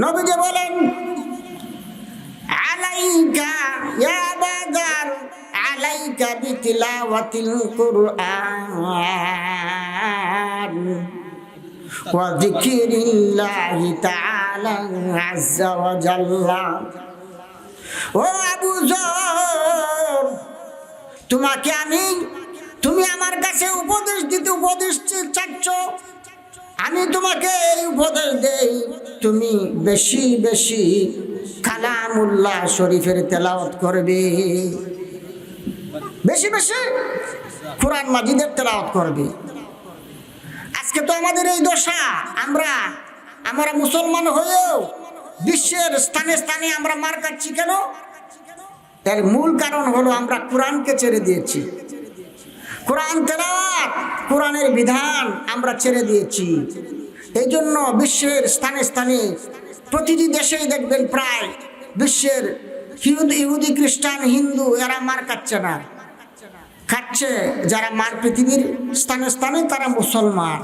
নবীজি বলেন, আলাইকা ইয়া বাদার আলাইকা বিতিলাওয়াতিল কুরআন ওয়া যিকরিল্লাহি তাআলা আযজা ওয়া জাল্লা। ও আবু যর, তুমি আমার কাছে উপদেশ চাচ্ছ, আমি তোমাকে এই উপদেশ দেই, তুমি বেশি বেশি কালামুল্লাহ শরীফের তেলাওয়াত করবে, বেশি বেশি কোরআন মাজিদের তেলাওয়াত করবে। আজকে তো আমাদের এই দশা, আমরা মুসলমান হয়েও বিশ্বের স্থানে স্থানে আমরা মার খাচ্ছি কেন? এর মূল কারণ হলো আমরা কোরআনকে ছেড়ে দিয়েছি। কোরআন তেলাওয়াত, কোরআনের বিধান আমরা ছেড়ে দিয়েছি। এই জন্য বিশ্বের স্থানে স্থানে প্রতিটি দেশেই দেখবেন প্রায় বিশ্বের ইহুদি খ্রিস্টান হিন্দু এরা মার খাচ্ছে না, খাচ্ছে যারা মার পৃথিবীর স্থানে স্থানে তারা মুসলমান।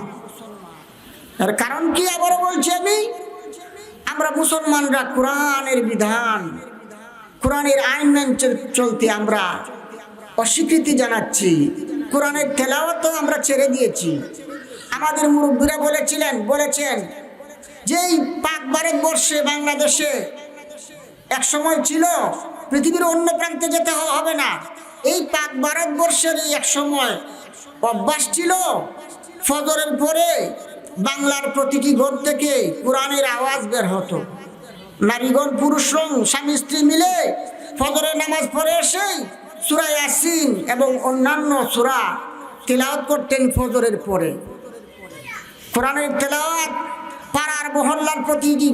এর কারণ কি আবারও বলছি আমরা মুসলমানরা কোরআনের বিধান, কোরআনের আইন মেনে চলতে আমরা অস্বীকৃতি জানাচ্ছি। কোরআনের তেলাওয়াতও আমরা ছেড়ে দিয়েছি। আমাদের মুরব্বীরা বলেছেন যে এই পাক ভারতবর্ষে বাংলাদেশে এক সময় ছিল পৃথিবীর অন্য প্রান্তে যেতে হবে না, এই পাক ভারতবর্ষের এক সময় অভ্যাস ছিল ফজরের পরে বাংলার প্রতিটি ঘর থেকে কোরআনের আওয়াজ বের হতো। নারীগণ পুরুষগণ স্বামী স্ত্রী মিলে ফজরের নামাজ পড়ে এসে সূরা ইয়াসিন এবং অন্যান্য সূরা তেলাওয়াত করতেন ফজরের পরে। কোরআনের তেলাওয়াত পাড়ার মহল্লার প্রতিটি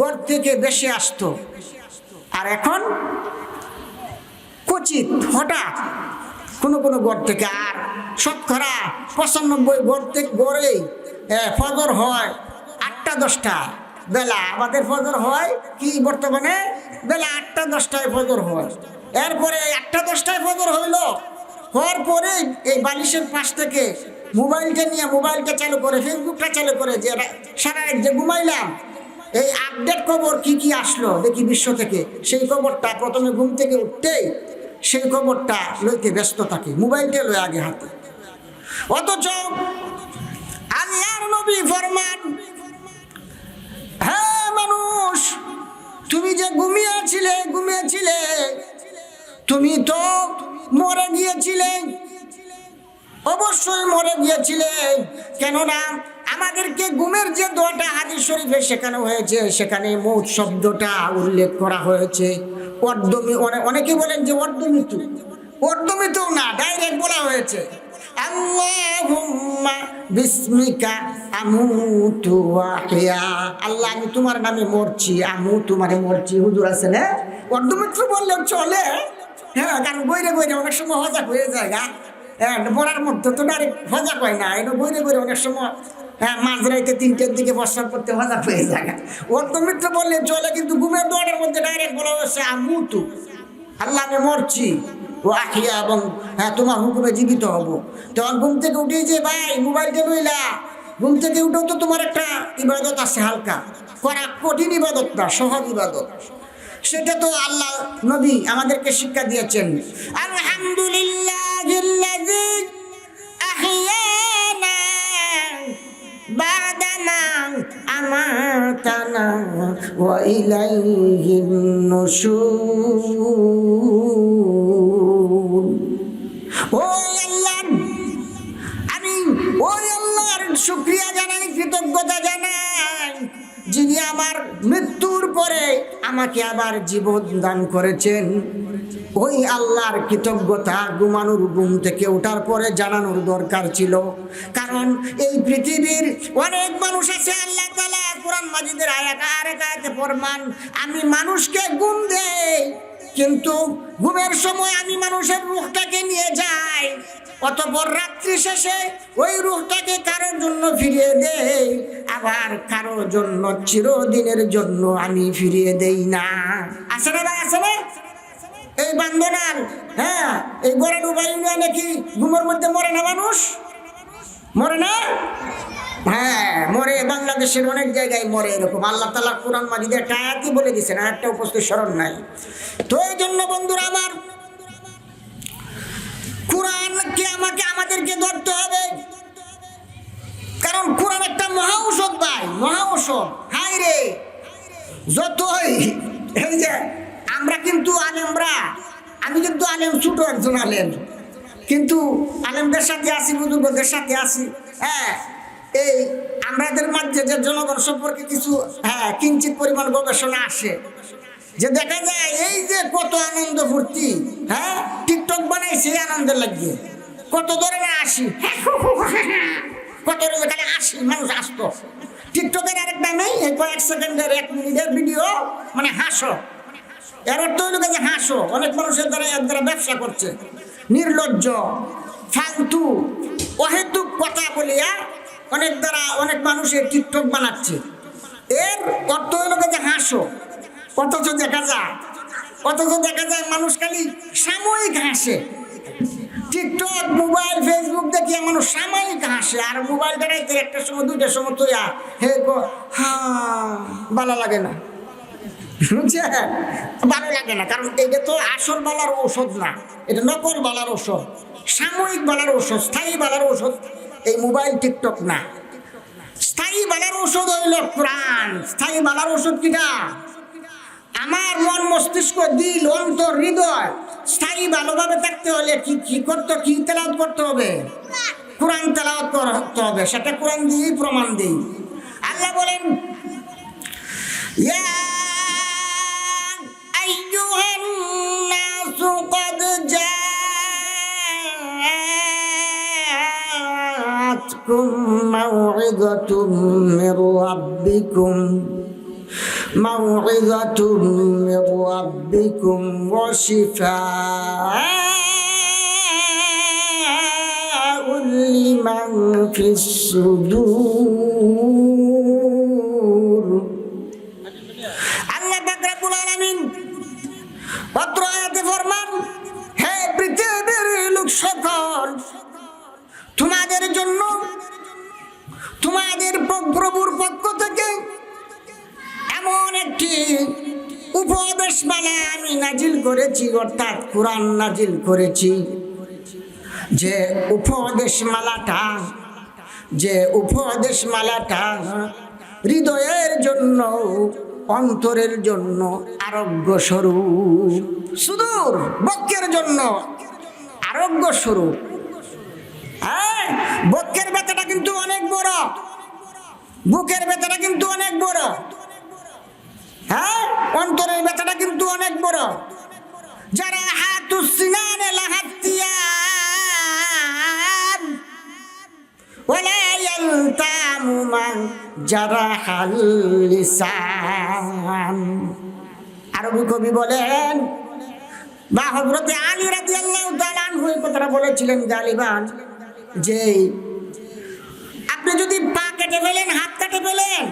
ঘর থেকে বেশি আসতো। আর এখন কচিত হঠাৎ কোনো ঘর থেকে, আর শতকরা 95 ঘর থেকে গড়ে ফজর হয় 8টা-10টা বেলা। আমাদের ফজর হয় কি বর্তমানে বেলা 8টা-10টায় ফজর হয়। এরপরে 8টা-10টায় ফজর হওয়ার পরে এই বালিশের পাশ থেকে মোবাইলটা চালু করে, ফেসবুকটা চালু করে, যে সারা রাত যে ঘুমাইলাম এই আপডেট খবর কি আসলো দেখি বিশ্ব থেকে, সেই খবরটা প্রথমে ঘুম থেকে উঠতেই সেই খবরটা লইতে ব্যস্ত থাকে, মোবাইলটা লয় আগে হাতে। অথচ আল্লাহর নবী ফরমান, হ্যাঁ মানুষ, তুমি যে ঘুমিয়েছিলে তুমি তো মরে গিয়েছিলে, অবশ্যই মরে গিয়েছিলে। কেননা আমাদেরকে ঘুমের যে দোয়াটা হাদিস শরীফে শেখানো হয়েছে, সেখানে মৌত শব্দটা উল্লেখ করা হয়েছে। অনেকে বলেন যে অর্ধমৃত্যু না, ডাইরেক্ট বলা হয়েছে আল্লাহুম্মা বিসমিকা আমুতু ওয়া আহইয়া। আল্লাহ, আমি তোমার নামে মরছি, তোমারে মরছি। হুজুর আছে না, অর্ধমৃত্যু বললে চলে, হ্যাঁ, কারণ বইরে অনেক সময় হজাক হয়ে যায়। বলার মধ্যে তো ডাইরেক্ট হজাক হয় না, এটা বইরে অনেক সময় মাঝরাইতে 3টার দিকে প্রস্রাব করতে হজাক হয়ে যায়। অর্ধমৃত্যু বললে চলে, কিন্তু ঘুমের দোয়ারের মধ্যে ডাইরেক্ট বলা হয়েছে আমুতু, আল্লাহ আমি মরছি, ও আখিয়া, এবং হ্যাঁ তোমার হুকুমে জীবিত হব। তখন ঘুম থেকে উঠে যে ভাই মোবাইলটা লইলা, ঘুম থেকে উঠেও তো তোমার একটা ইবাদত আছে, হালকা করা, কঠিন ইবাদত না, সহজ ইবাদত। সেটা তো আল্লাহ নবী আমাদেরকে শিক্ষা দিয়েছেন। আলহামদুলিল্লাহিল্লাযী আহইয়ানা বা'দামা আমাতানা ওয়া ইলাইহিন নুশুর। আমি ওই আল্লাহর শুকরিয়া জানাই, কৃতজ্ঞতা জানাই, যিনি আমার মৃত্যুর পরে আমাকে আবার জীবন দান করেছেন। ওই আল্লাহর কৃতজ্ঞতা ঘুম থেকে ওঠার পরে জানানোর দরকার ছিল। কারণ এই পৃথিবীর অনেক মানুষ আছে, আল্লাহ তাআলা কোরআন মাজিদের আয়াতে ফরমান, আমি মানুষকে ঘুম দেই, কিন্তু ঘুমের সময় আমি মানুষের রূহটাকে নিয়ে যাই, অতঃপর রাত্রি শেষে ওই রূহটাকে কারোর জন্য ফিরিয়ে দেই, আবার কারোর জন্য চিরদিনের জন্য আমি ফিরিয়ে দেই না। আছে না ভাই, আছে না? এই বান্দনার, হ্যাঁ, এই গড়াডুবা ইউনিয়নে কি ঘুমের মধ্যে মরে না মানুষ? মরে না? হ্যাঁ মরে, বাংলাদেশের অনেক জায়গায় মরে এরকম। আল্লাহ তাআলা কোরআন মাজিদে একটা আয়াতই বলে দিয়েছেন, আয়াতটা উপস্থিত স্মরণ নাই। তো এই জন্য বন্ধুরা আমার, কোরআনকে আমাদেরকে ধরতে হবে, কারণ কোরআন একটা মহা ঔষধ ভাই, মহা ঔষধ। হাই রে, যতই এই যে আমরা কিন্তু আলেমরা, আমি কিন্তু আলেম, ছোট একজন আলেম, কিন্তু আলেমদের সাথে আছি, বুজুর্গদের সাথে আছি। হ্যাঁ, এই আমাদের মাঝে যে জনগণ সম্পর্কে কিছু কিঞ্চিত পরিমাণ গবেষণা আসে, যে দেখা যায় এই যে কত আনন্দ ফুর্তি, হ্যাঁ টিকটক বানাইছে আনন্দের লাগিয়ে, কত ধরনের আসি, কত খালি আসি মানুষ আসতো টিকটকের। আরেকটা নেই, কয়েক সেকেন্ডের 1 মিনিটের ভিডিও, মানে হাসো, এর অর্থ হইল যে হাসো। অনেক মানুষের দ্বারা এর দ্বারা ব্যবসা করছে, নির্লজ্জ, ফালতু, অহেতুক কথা বলিয়া অনেক মানুষের টিকটক বানাচ্ছে। এর অর্থ হইল যে হাসো, অথচ দেখা যায় মানুষ খালি সাময়িক হাসে। টিকটক, মোবাইল, ফেসবুক দেখিয়ে মানুষ সাময়িক হাসে, আর মোবাইল বেড়াইতে 1টার সময় 2টার সময় তো ভালো লাগে না, বুঝছে, ভালো লাগে না। কারণ এটা তো আসল বালার ঔষধ না, এটা নকল বালার ঔষধ, সাময়িক বালার ঔষধ। স্থায়ী বালার ঔষধ এই মোবাইল, টিকটক না। স্থায়ী বালার ঔষধ হইল কোরআন। স্থায়ী বালার ঔষধ কিটা? আমার মন, মস্তিষ্ক, দিল, অন্তর, হৃদয় স্থায়ী ভালোভাবে থাকতে হলে কি তেলাওয়াত করতে হবে? কোরআন তেলাওয়াত করতে হবে। সেটা কোরআন দিয়েই প্রমাণ দিই। আল্লাহ বলেন, ইয়া আইয়ুহান নাসু ক্বাদ জাআতকুম মাউইযাতুম মির রাব্বিকুম মাউইযাতুম মির রাব্বিকুম ওয়া শিফাউন লিমান ফিস সুদূর। আল্লাহ পাক রব্বুল আলামিন অত্র আয়াতে ফরমান, হে পৃথিবীর লোক সকল, তোমাদের জন্য তোমাদের প্রভুর পক্ষ থেকে এমন একটি উপদেশমালা আমি নাজিল করেছি, অর্থাৎ কোরআন নাজিল করেছি, যে উপদেশমালাটা হৃদয়ের জন্য, অন্তরের জন্য আরোগ্য স্বরূপ, সুদূর বক্ষের জন্য আরোগ্য স্বরূপ। হ্যাঁ, বক্ষের ব্যথাটা কিন্তু অনেক বড়, বুকের ব্যথাটা কিন্তু অনেক বড়, হ্যাঁ অন্তরের ব্যথাটা কিন্তু অনেক বড়। যারা হাতুসিনানে লাহাতিয়াম ওয়ালা ইয়ালতামু মান জারাহাল লিসান। আরবি কবি বলেন, বা হযরতে আলী রাদিয়াল্লাহু তাআলা আনহু এই কথাটা বলেছিলেন গালিবান, যে আপনি যদি পা কেটে ফেলেন, হাত কেটে ফেলেন,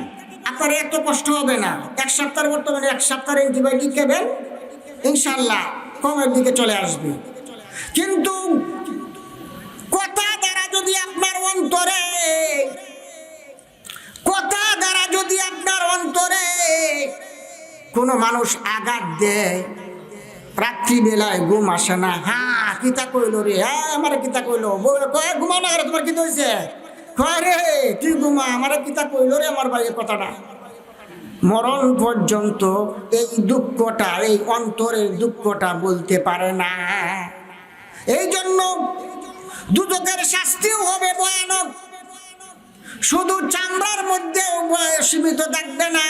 আপনার এত কষ্ট হবে না। 1 সপ্তাহের বর্তমানে 1 সপ্তাহের অ্যান্টিবায়োটিক খাবেন, ইনশাআল্লাহ কমের দিকে চলে আসবে। কিন্তু কথা দ্বারা যদি আপনার অন্তরে কোনো মানুষ আঘাত দেয়, রাত্রিবেলায় ঘুম আসে না, হ্যাঁ কিতা কইল রে, হ্যাঁ আমার কিতা কইল, ঘুমাও না, তোমার কি হয়েছে, রে তুই ঘুমা, আমার কিতা কইল রে আমার ভাইয়ের কথাটা। মরণ পর্যন্ত এই দুঃখটা, এই অন্তরের দুঃখটা বলতে পারে না। এই জন্য দুদকের শাস্তিও হবে ভয়ানক, শুধু চামড়ার মধ্যেও সীমিত থাকবে না,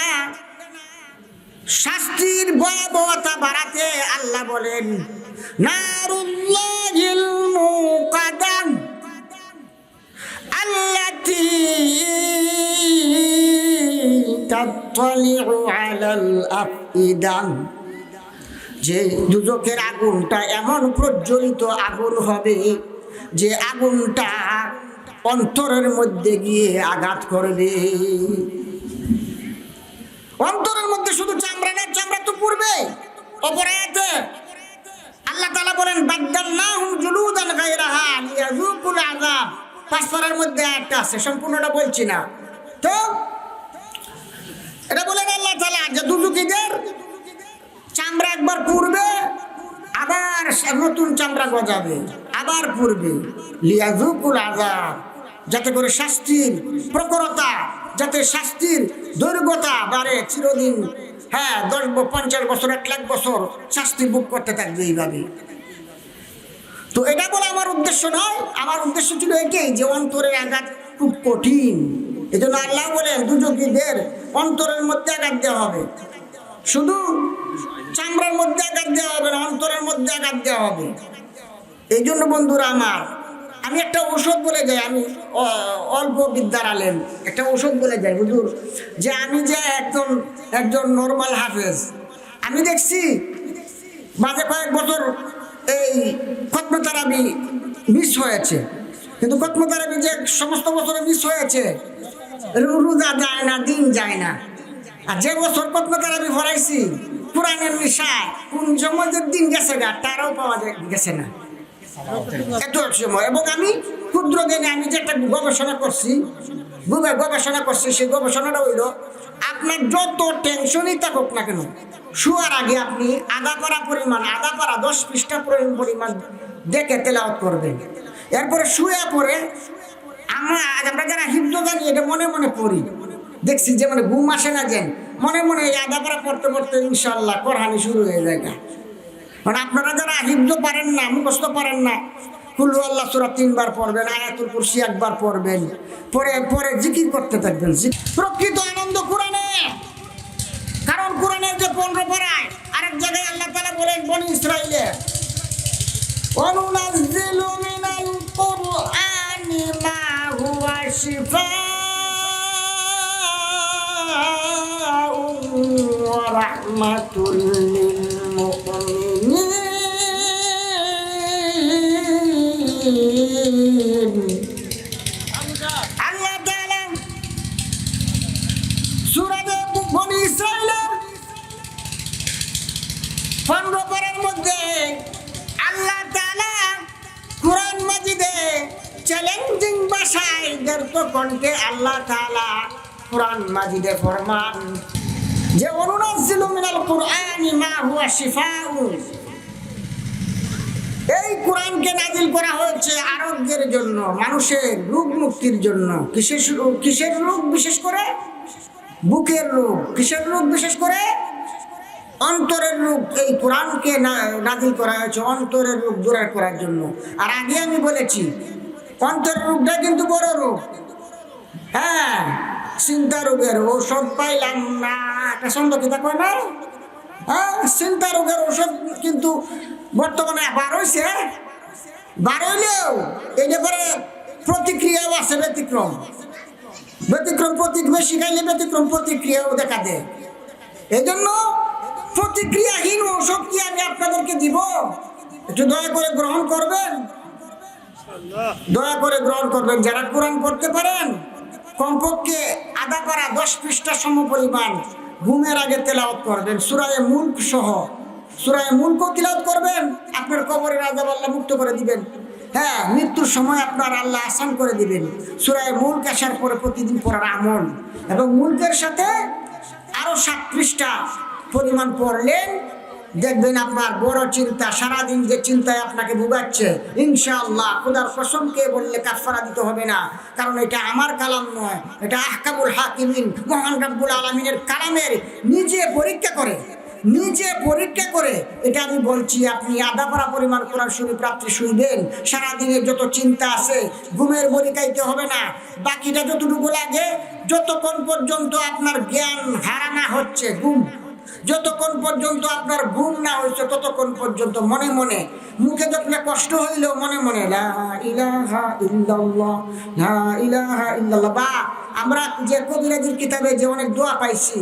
শাস্তির ভয়াবহতা বাড়াতে আল্লাহ বলেন, নারুল্লাহিল মুকাদ্দাম আল্লাতী তাত্তালিউ আলাল আফইদা, যে দুজকের আগুনটা এমন প্রজ্বলিত আগুন হবে, যে আগুনটা অন্তরের মধ্যে গিয়ে আঘাত করবে। অন্তরের মধ্যে শুধু চামড়া না, চামড়া তো পূর্বে অপরাধে আল্লাহ তাআলা বলেন, বাদদালনাহুম জুলুদান গায়রাহা লিয়াযুকুল আযাব 5 পারার মধ্যে একটা আছে, সম্পূর্ণটা বলছি না। তো এটা বলেন আল্লাহ তাআলা যে দুজুকিদের চামড়া একবার পুড়বে, আবার নতুন চামড়া গজাবে, আবার পুড়বে, লিয়াযুকুল আযাব, যাতে করে শাস্তির প্রখরতা, যাতে শাস্তির দৈর্ঘ্যতা বাড়ে চিরদিন। হ্যাঁ, 50 বছর, 1 লাখ বছর শাস্তি ভোগ করতে থাকবে এইভাবে। তো এটা বলে আমার উদ্দেশ্য নয়, আমার উদ্দেশ্য ছিল এটাই যে অন্তরের আঘাত খুব কঠিন। এই জন্য আল্লাহ বলেন দুজকিদের অন্তরের মধ্যে আঘাত দেওয়া হবে, শুধু চামড়ার মধ্যে আঘাত দেওয়া হবে না, অন্তরের মধ্যে আঘাত দেওয়া হবে। এই জন্য বন্ধুরা আমার, আমি একটা ঔষধ বলে যাই, আমি অল্প বিদ্যার আলেম, একটা ঔষধ বলে যাই হুজুর, যে আমি যে একজন নর্মাল হাফেজ, আমি দেখছি মাঝে কয়েক বছর এই খতমে তারাবি মিস হয়েছে, কিন্তু খতমে তারাবি যে সমস্ত বছরে মিস হয়েছে, রোজা যায় না, দিন যায় না। আর যে বছর খতমে তারাবি পড়াইছি কোরআনের নিশায়, কোন সময় যে দিন গেছে গা তারাও পাওয়া গেছে না এত সময়। এবং আমি ক্ষুদ্র দিনে আমি যে একটা গবেষণা করছি, সেই গবেষণাটা হইল, আপনার যত টেনশনই থাকুক না কেন, শোয়ার আগে আপনি আধা পারা 10 পৃষ্ঠা পরিমাণ দেখে তেলাওয়াত করবেন। এরপরে শুয়ে পরে আমরা যারা হিফজ জানি এটা মনে মনে পড়ি, দেখছি যে মানে ঘুম আসে না, যেন মনে মনে এই আধা পারা পড়তে পড়তে ইনশাআল্লাহ কোরআনি শুরু হয়ে যায়। মানে আপনারা যারা হিফজ পারেন না, মুখস্থ পারেন না, কুল আল্লাহ সূরা 3 বার পড়বেন, আয়াতুল কুরসি 1 বার পড়বেন, পরে জিকির করতে থাকবেন। প্রকৃত আনন্দ কোরআনে, কারণ কোরআনের যে 15 পারায় আরেক জায়গায় আল্লাহ তাআলা বলেন বনি ইসরাইলে, ওয়ানুনাজ্জিলু মিনাল কুরআনি মা হুয়া শিফাউন ওয়া রাহমাতুল লিল মুমিনিন। আল্লাহ তাআলা সূরা বনি ইসরাইলের 15 পারার মধ্যে আল্লাহ তাআলা কোরআন মাজিদে চ্যালেঞ্জিং ভাষায় দ্ব্যর্থ কণ্ঠে আল্লাহ তাআলা কোরআন মাজিদে ফরমান যে ওয়ানুনাজ্জিলু মিনাল কুরআনি মা হুয়া শিফাউন, এই কোরআনকে নাজিল করা হয়েছে আরোগ্যের জন্য, মানুষের রোগ মুক্তির জন্য। কিসের রোগ? বিশেষ করে বুকের রোগ। কিসের রোগ? বিশেষ করে অন্তরের রোগ। এই কোরআনকে নাজিল করা হয়েছে অন্তরের রোগ দূর করার জন্য। আর আগে আমি বলেছি অন্তরের রোগটা কিন্তু বড় রোগ। হ্যাঁ, চিন্তা রোগের ঔষধ পাইলাম না, একটা সন্দেহ কি থাকবে না? হ্যাঁ, চিন্তা রোগের ঔষধ কিন্তু বর্তমানে বার হইলেও এই ব্যাপারে প্রতিক্রিয়াও আছে, ব্যতিক্রম প্রতিক্রিয়া শিখাইলে ব্যতিক্রম প্রতিক্রিয়াও দেখা দেয়। এই জন্য প্রতিক্রিয়াহীন ঔষধ কি আমি আপনাদেরকে দিব? একটু দয়া করে গ্রহণ করবেন, যারা কোরআন পড়তে পারেন কমপক্ষে আধা পারা 10 পৃষ্ঠা সমপরিমাণ ঘুমের আগে তেলাওয়াত করবেন, সূরা মুলক সহ। সূরা মুলকও তিলাওয়াত করবেন, আপনার কবরের আযাব আল্লাহ মুক্ত করে দিবেন। হ্যাঁ, মৃত্যুর সময় আপনার আল্লাহ আসান করে দিবেন। সূরা মুলক আসার পরে প্রতিদিন পড়ার আমল, এবং মুলকের সাথে আরো 7 পৃষ্ঠা পরিমাণ পড়লেন, দেখবেন আপনার বড় চিন্তা, সারাদিন যে চিন্তায় আপনাকে ভোগাচ্ছে, ইনশাআল্লাহ খোদার কসমকে বললে কাফারা দিতে হবে না। কারণ এটা আমার কালাম নয়, এটা আহকামুল হাকিমিন মহান রব্বুল আলামিনের কালামের নিজে পরীক্ষা করে এটা আমি বলছি। আপনি আধা পারা পরিমাণ কোরআন শরীফ রাত্রে শুইবেন, সারাদিনের যত চিন্তা আছে ঘুমের বড়ি খাইতে হবে না। বাকিটা যতটুকু লাগে, যতক্ষণ পর্যন্ত আপনার জ্ঞান হারানা হচ্ছে, যতক্ষণ পর্যন্ত আপনার ঘুম না হয়েছে ততক্ষণ পর্যন্ত মনে মনে, মুখে যতটা কষ্ট হইলেও মনে মনে লা ইলাহা ইল্লাল্লাহ, লা ইলাহা ইল্লাল্লাহ। বা আমরা যে কবিরাজির কিতাবে যে অনেক দোয়া পাইছি,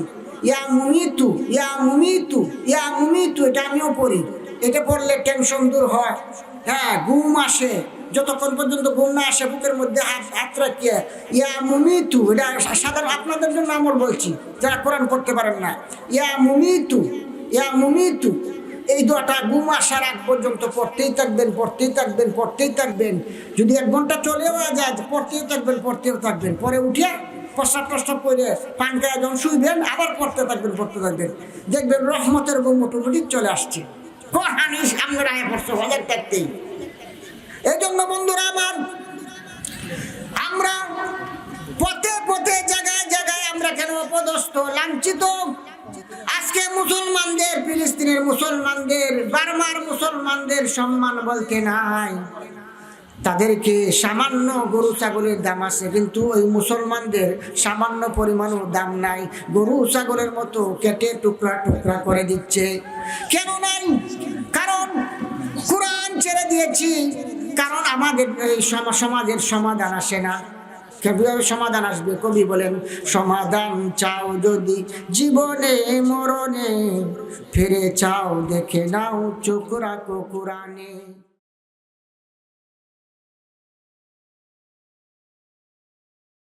ইয়া মুমিতু ইয়া মুমিতু ইয়া মুমিতু, এটা আমিও পড়ি। এটা পড়লে টেনশন দূর হয়, হ্যাঁ, ঘুম আসে। যতক্ষণ পর্যন্ত ঘুম না আসে বুকের মধ্যে হাত রাখিয়ে ইয়া মুমিতু, এটা সাধারণ আপনাদের জন্য আমল বলছি যারা কোরআন পড়তে পারেন না। ইয়া মুমিতু এই দোয়াটা ঘুম আসার আগ পর্যন্ত পড়তেই থাকবেন, পড়তেই থাকবেন, পড়তেই থাকবেন। যদি 1 ঘন্টা চলেও যায় পড়তেই থাকবেন, পড়তেও থাকবেন। পরে উঠে প্রস্রাব প্রস্রাব করে পান খায় যখন শুইবেন আবার পড়তে থাকবেন, পড়তে থাকবেন। দেখবেন রহমতের ঘুম অটোমেটিক চলে আসছে। কোরআনই সামনে রায় পড়ছে হজের থাকতেই। এই জন্য বন্ধুরা আমার, আমরা পথে পথে জায়গায় জায়গায় আমরা কেন অপদস্থ, লাঞ্ছিত? আজকে মুসলমানদের, ফিলিস্তিনের মুসলমানদের, বার্মার মুসলমানদের সম্মান বলতে নাই। তাদেরকে সামান্য গরু ছাগলের দাম আছে, কিন্তু ওই মুসলমানদের সামান্য পরিমাণও দাম নাই। গরু ছাগলের মতো কেটে টুকরা টুকরা করে দিচ্ছে। কেন নাই? কারণ কোরআন ছেড়ে দিয়েছি। কারণ আমাদের এই সমাজের সমাধান আসে না। কিভাবে সমাধান আসবে? কবি বলেন, সমাধান চাও যদি জীবনে মরণে, ফিরে চাও দেখে নাও চোখ রাখো কোরআনে।